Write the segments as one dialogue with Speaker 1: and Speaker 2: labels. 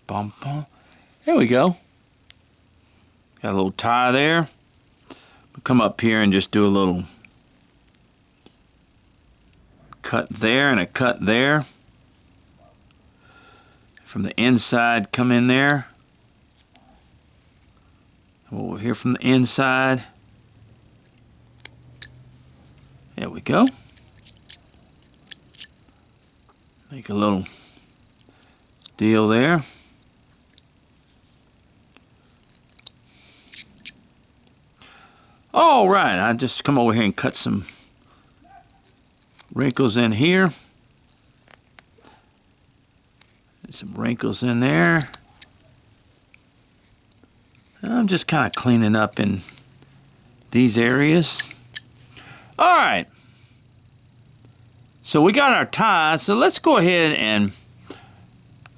Speaker 1: Bum, bum. There we go. Got a little tie there. We'll come up here and just do a little cut there and a cut there. From the inside, come in there. Over here from the inside. There we go. Make a little deal there. All right, I just come over here and cut some wrinkles in here. Some wrinkles in there. I'm just kind of cleaning up in these areas. All right. So we got our ties. So let's go ahead and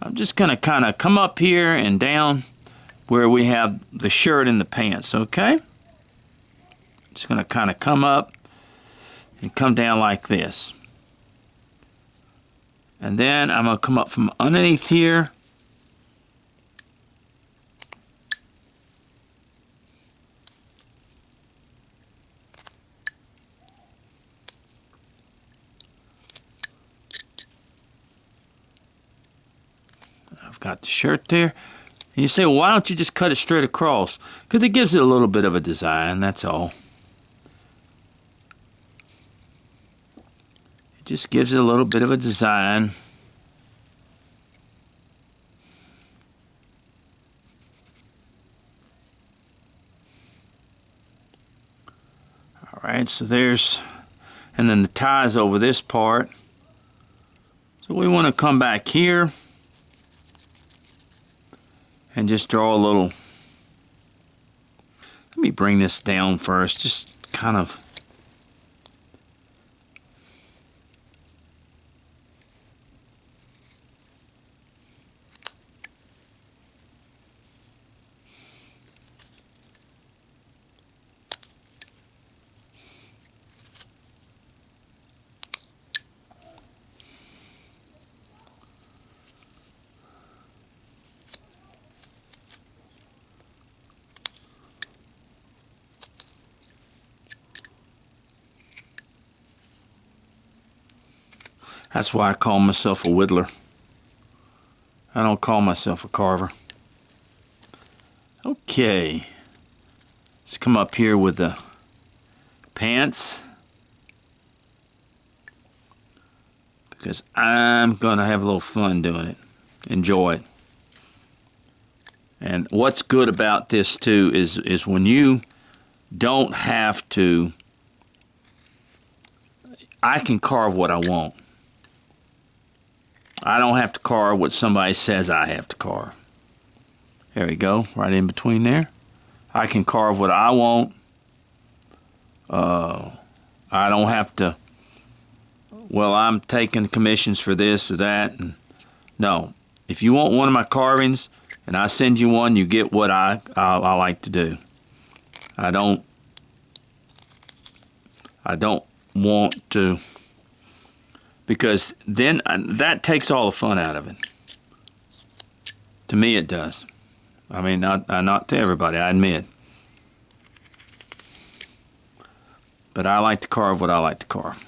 Speaker 1: I'm just going to kind of come up here and down where we have the shirt and the pants, okay? Just going to kind of come up and come down like this. And then I'm going to come up from underneath here. I've got the shirt there. And you say, well, why don't you just cut it straight across? Because it gives it a little bit of a design, that's all. Just gives it a little bit of a design. All right, so there's, and then the ties over this part. So we want to come back here and just draw a little, let me bring this down first, just kind of. That's why I call myself a whittler. I don't call myself a carver. Okay. Let's come up here with the pants. Because I'm going to have a little fun doing it. Enjoy it. And what's good about this too is when you don't have to, I can carve what I want. I don't have to carve what somebody says I have to carve. There we go, right in between there. I can carve what I want. I don't have to, well, I'm taking commissions for this or that. And no, if you want one of my carvings and I send you one, you get what I like to do. I don't want to, because then that takes all the fun out of it. To me, it does. I mean, not to everybody, I admit. But I like to carve what I like to carve.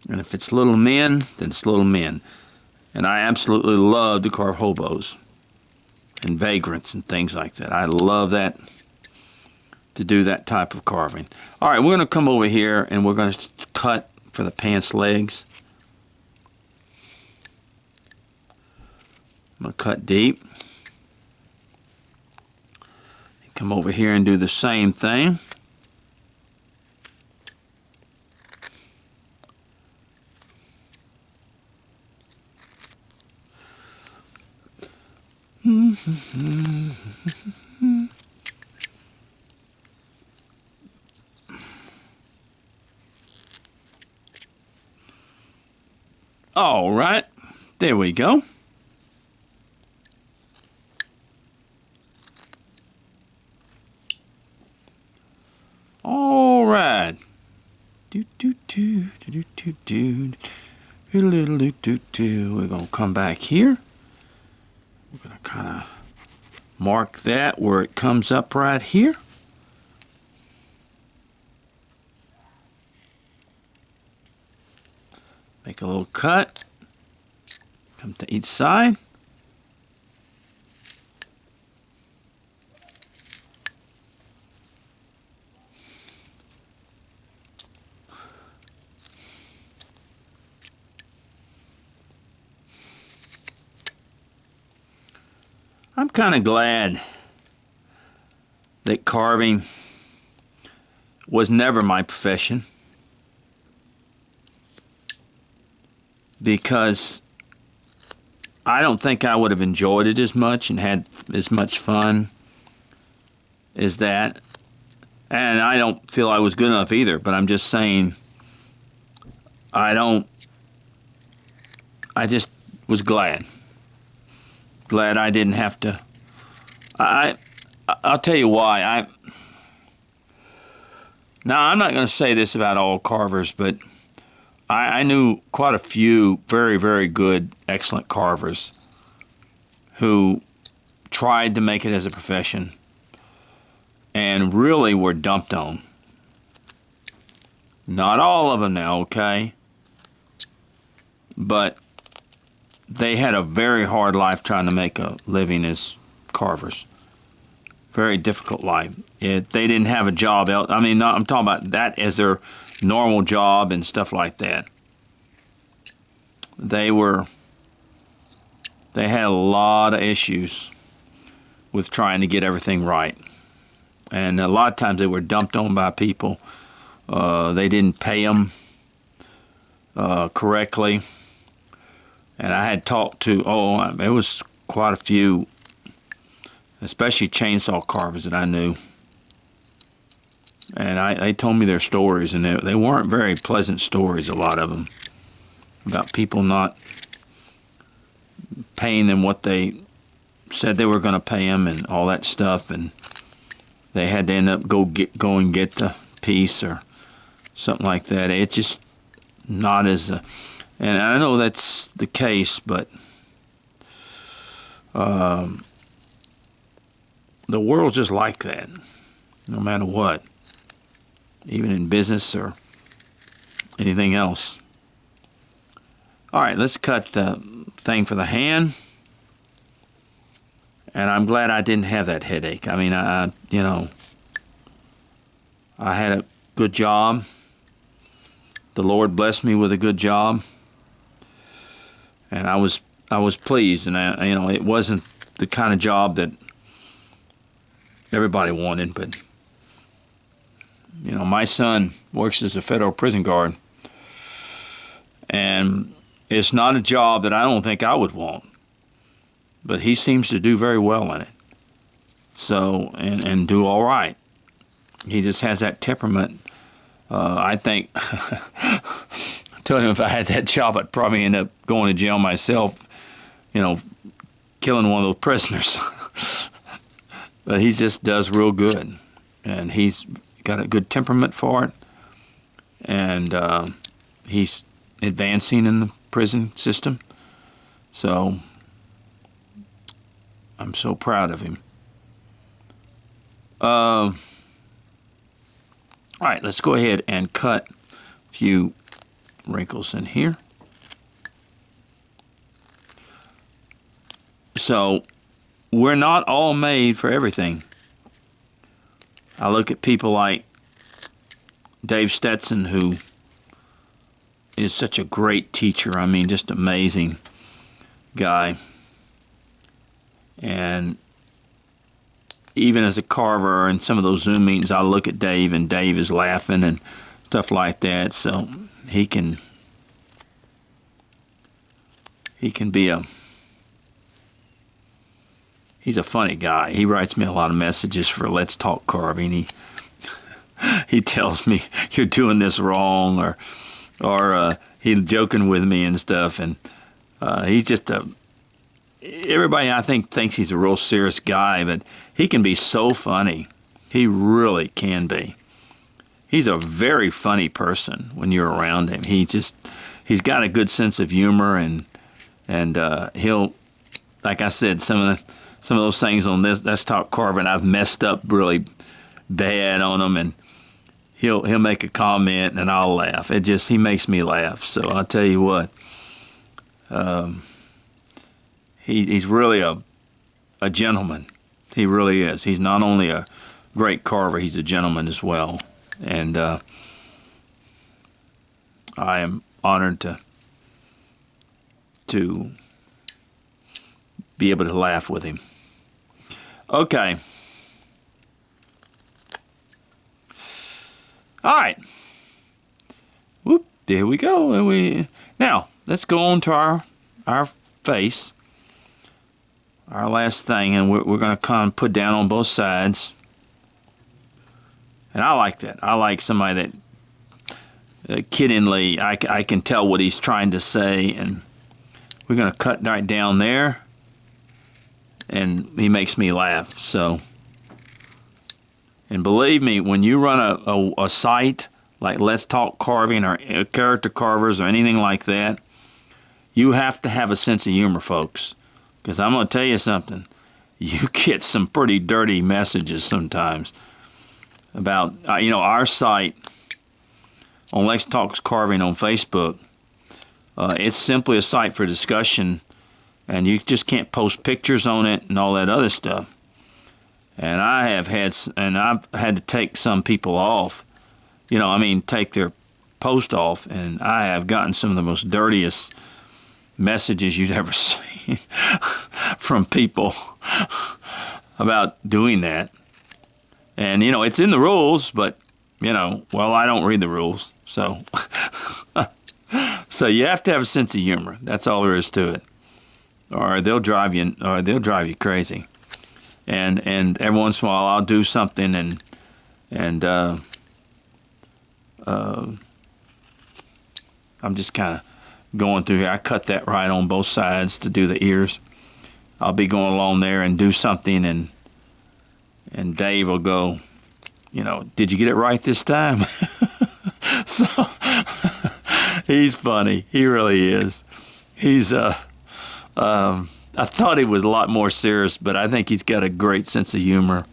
Speaker 1: And if it's little men, then it's little men. And I absolutely love to carve hobos and vagrants and things like that. I love that, to do that type of carving. All right, we're going to come over here and we're going to cut for the pants legs. I'm going to cut deep. Come over here and do the same thing. All right, there we go. All right. Do do do do do do do We're going to come back here. We're going to kind of mark that where it comes up right here. Make a little cut. Come to each side. I'm kind of glad that carving was never my profession, because I don't think I would have enjoyed it as much and had as much fun as that. And I don't feel I was good enough either, but I'm just saying I just was glad I didn't have to. I'll tell you why. Now, I'm not going to say this about all carvers, but I knew quite a few very, very good, excellent carvers who tried to make it as a profession and really were dumped on. Not all of them now, okay? But they had a very hard life trying to make a living as carvers. Very difficult life. They didn't have a job. I mean, I'm talking about that as their normal job and stuff like that. They had a lot of issues with trying to get everything right. And a lot of times they were dumped on by people. They didn't pay them correctly. And I had talked to, there was quite a few, especially chainsaw carvers that I knew. And they told me their stories, and they weren't very pleasant stories, a lot of them, about people not paying them what they said they were going to pay them and all that stuff. And they had to end up go and get the piece or something like that. It's just not as... and I know that's the case, but the world's just like that, no matter what, even in business or anything else. All right, let's cut the thing for the hand. And I'm glad I didn't have that headache. I mean, I had a good job. The Lord blessed me with a good job. And I was pleased, and it wasn't the kind of job that everybody wanted, but my son works as a federal prison guard, and it's not a job that I don't think I would want, but he seems to do very well in it. So and do all right. He just has that temperament. I think. Told him if I had that job, I'd probably end up going to jail myself, killing one of those prisoners. But he just does real good, and he's got a good temperament for it, and he's advancing in the prison system. So I'm so proud of him. All right, let's go ahead and cut a few wrinkles in here. So we're not all made for everything. I look at people like Dave Stetson, who is such a great teacher. I mean, just amazing guy. And even as a carver in some of those Zoom meetings, I look at Dave, and Dave is laughing and stuff like that. So he can be he's a funny guy. He writes me a lot of messages for Let's Talk Carving. He tells me you're doing this wrong, or he's joking with me and stuff. And he's just everybody I think thinks he's a real serious guy, but he can be so funny. He really can be. He's a very funny person when you're around him. He he's got a good sense of humor, and he'll, like I said, some of those things on this Let's Talk Carving, I've messed up really bad on them, and he'll make a comment and I'll laugh. He makes me laugh. So I'll tell you what, he's really a gentleman. He really is. He's not only a great carver, he's a gentleman as well. And I am honored to be able to laugh with him. Okay. All right. Whoop, there we go. Now, let's go on to our face. Our last thing, and we're going to kind of put down on both sides. And I like that. I like somebody that kiddingly, I can tell what he's trying to say, and we're going to cut right down there, and he makes me laugh. So, and believe me, when you run a site like Let's Talk Carving or Character Carvers or anything like that, you have to have a sense of humor, folks. Because I'm going to tell you something. You get some pretty dirty messages sometimes about, our site on Let's Talk Carving on Facebook. It's simply a site for discussion, and you just can't post pictures on it and all that other stuff. And I've had to take some people off, take their post off, and I have gotten some of the most dirtiest messages you'd ever seen from people about doing that. And, it's in the rules, but, I don't read the rules. So, so you have to have a sense of humor. That's all there is to it. Or they'll drive you crazy. And every once in a while I'll do something and I'm just kind of going through here. I cut that right on both sides to do the ears. I'll be going along there and do something, and Dave will go, did you get it right this time? So he's funny. He really is. He's I thought he was a lot more serious, but I think he's got a great sense of humor.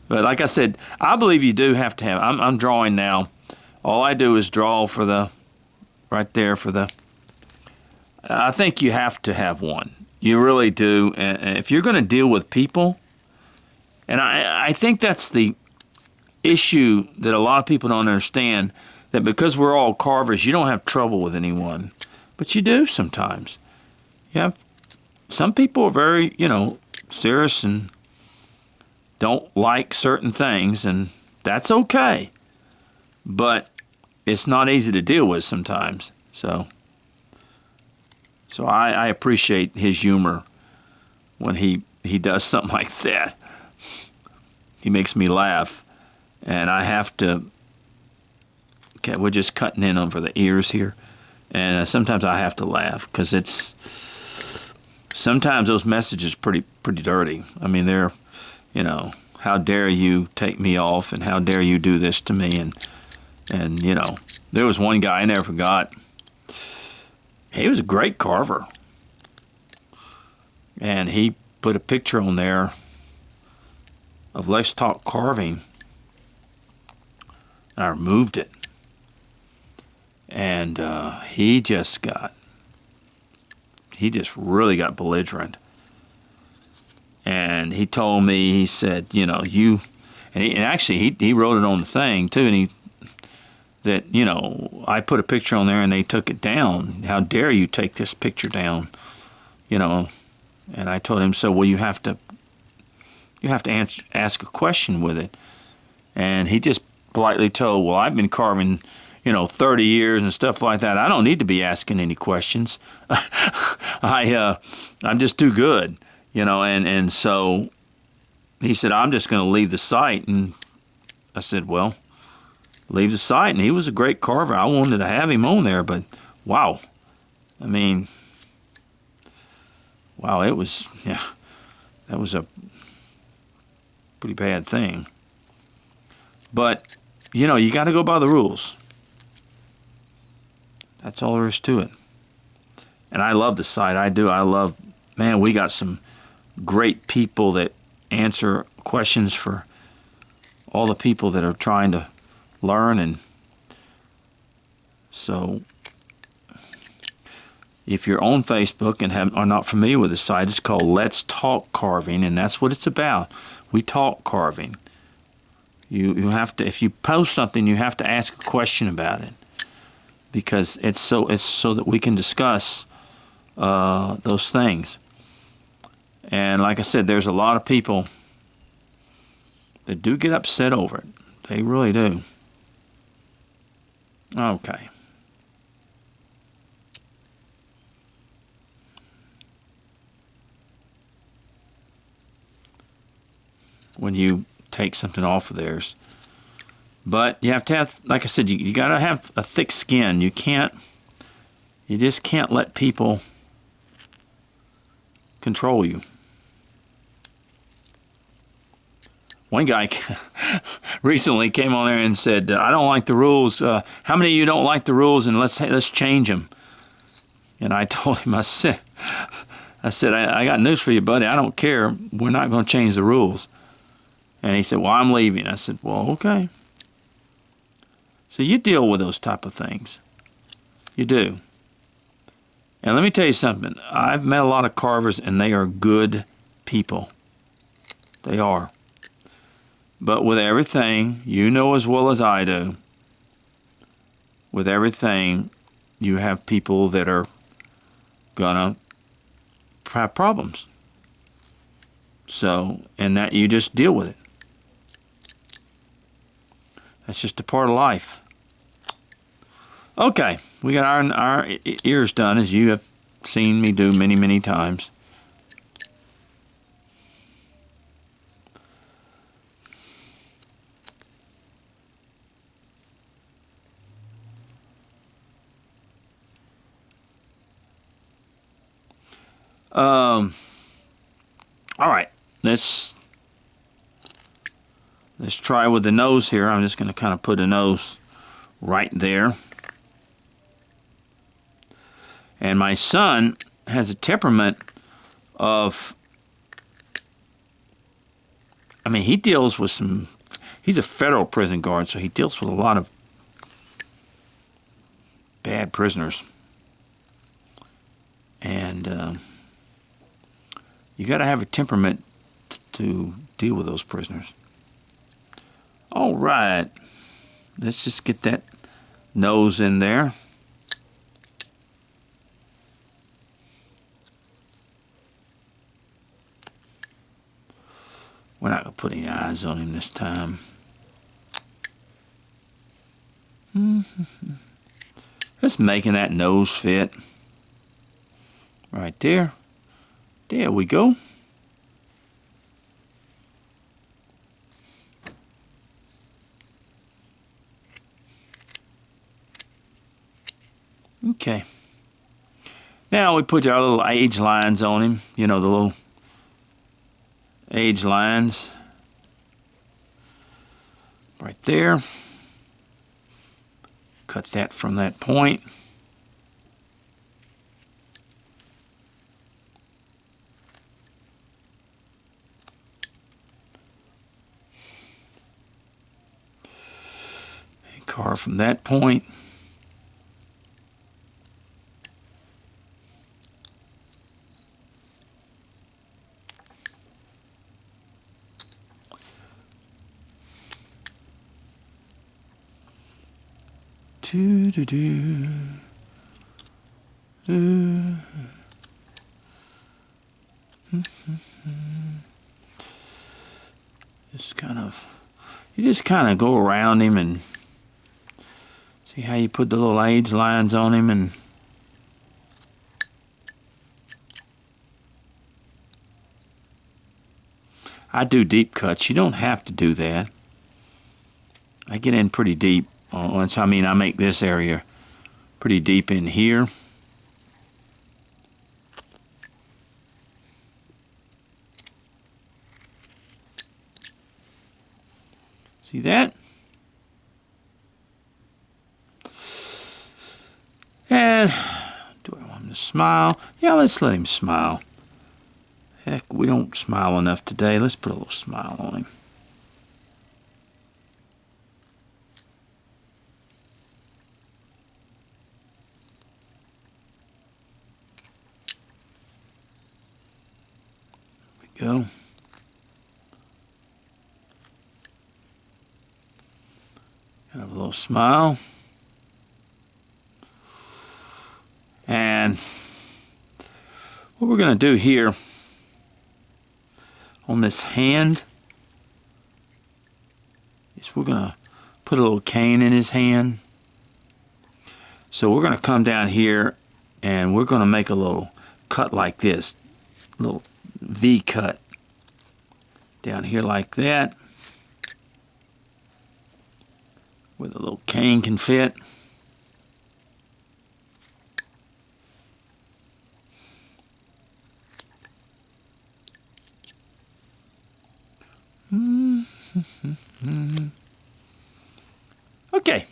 Speaker 1: But like I said, I believe you do have to have. I'm drawing now. All I do is draw right there for the. I think you have to have one. You really do. And if you're going to deal with people, and I think that's the issue that a lot of people don't understand, that because we're all carvers, you don't have trouble with anyone. But you do sometimes. Some people are very, serious and don't like certain things, and that's okay. But it's not easy to deal with sometimes. So I appreciate his humor when he does something like that. He makes me laugh, and I have to. Okay, we're just cutting in over the ears here, and sometimes I have to laugh because sometimes those messages pretty dirty. I mean, they're, how dare you take me off, and how dare you do this to me, and there was one guy I never forgot. He was a great carver. And he put a picture on there of Let's Talk Carving. And I removed it. And he just really got belligerent. And he told me, he said, and actually he wrote it on the thing too, and that, I put a picture on there and they took it down. How dare you take this picture down? And I told him, so, well, you have to ask a question with it. And he just politely told, well, I've been carving, 30 years and stuff like that. I don't need to be asking any questions. I'm just too good, and so he said, I'm just going to leave the site. And I said, well, leave the site. And he was a great carver. I wanted to have him on there, but wow. I mean, wow, that was a pretty bad thing. But, you got to go by the rules. That's all there is to it. And I love the site. I do. I love, man, we got some great people that answer questions for all the people that are trying to learn. And so if you're on Facebook and are not familiar with the site, it's called Let's Talk Carving, and that's what it's about. We talk carving. You have to, if you post something, you have to ask a question about it, because it's so that we can discuss those things. And like I said, there's a lot of people that do get upset over it. They really do. Okay. When you take something off of theirs. But you have to have, like I said, you got to have a thick skin. You just can't let people control you. One guy recently came on there and said, I don't like the rules. How many of you don't like the rules, and let's change them? And I told him, I said, I got news for you, buddy. I don't care. We're not going to change the rules. And he said, well, I'm leaving. I said, well, okay. So you deal with those type of things. You do. And let me tell you something. I've met a lot of carvers, and they are good people. They are. But with everything, you know as well as I do, with everything, you have people that are going to have problems. So, and that you just deal with it. That's just a part of life. Okay, we got our ears done, as you have seen me do many, many times. All right, let's try with the nose here. I'm just going to kind of put a nose right there. And my son has a temperament of, I mean, he deals with some, he's a federal prison guard, so he deals with a lot of bad prisoners. And you got to have a temperament to deal with those prisoners. All right, let's just get that nose in there. We're not going to put any eyes on him this time. Just making that nose fit. Right there. There we go. Okay. Now we put our little age lines on him. You know, the little age lines. Right there. Cut that from that point. And carve from that point. You just kind of go around him and see how you put the little age lines on him. And I do deep cuts. You don't have to do that. I get in pretty deep. I mean, I make this area pretty deep in here. See that? to smile. Yeah, let's let him smile. Heck, we don't smile enough today. Let's put a little smile on him. There we go. Have a little smile. And what we're going to do here on this hand is we're going to put a little cane in his hand. So we're going to come down here and we're going to make a little cut like this, a little V cut down here like that, where the little cane can fit. Okay.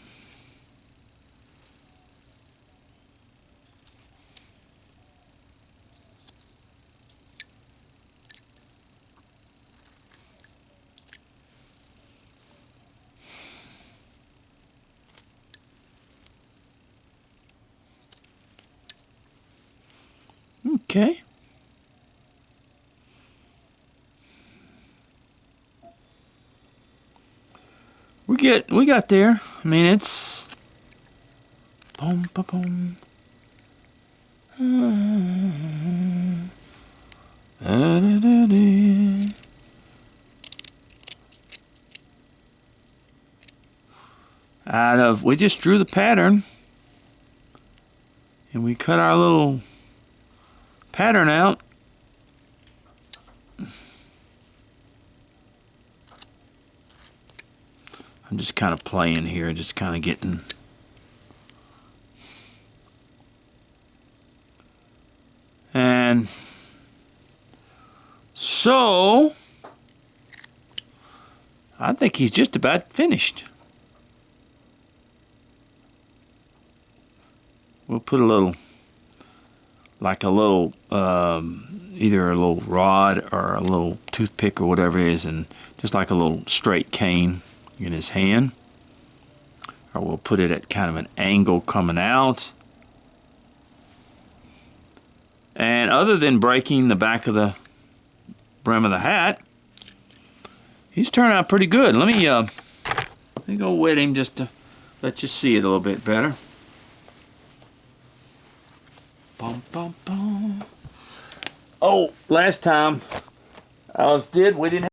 Speaker 1: Okay. We got there. I mean, it's boom, boom, boom. We just drew the pattern and we cut our little pattern out. I'm just kind of playing here, just kind of getting and so I think he's just about finished. We'll put a little, like a little, either a little rod or a little toothpick or whatever it is, and just like a little straight cane in his hand. Or we'll put it at kind of an angle coming out. And other than breaking the back of the brim of the hat, he's turned out pretty good. Let me go with him just to let you see it a little bit better. Bum, bum, bum. Oh, last time we didn't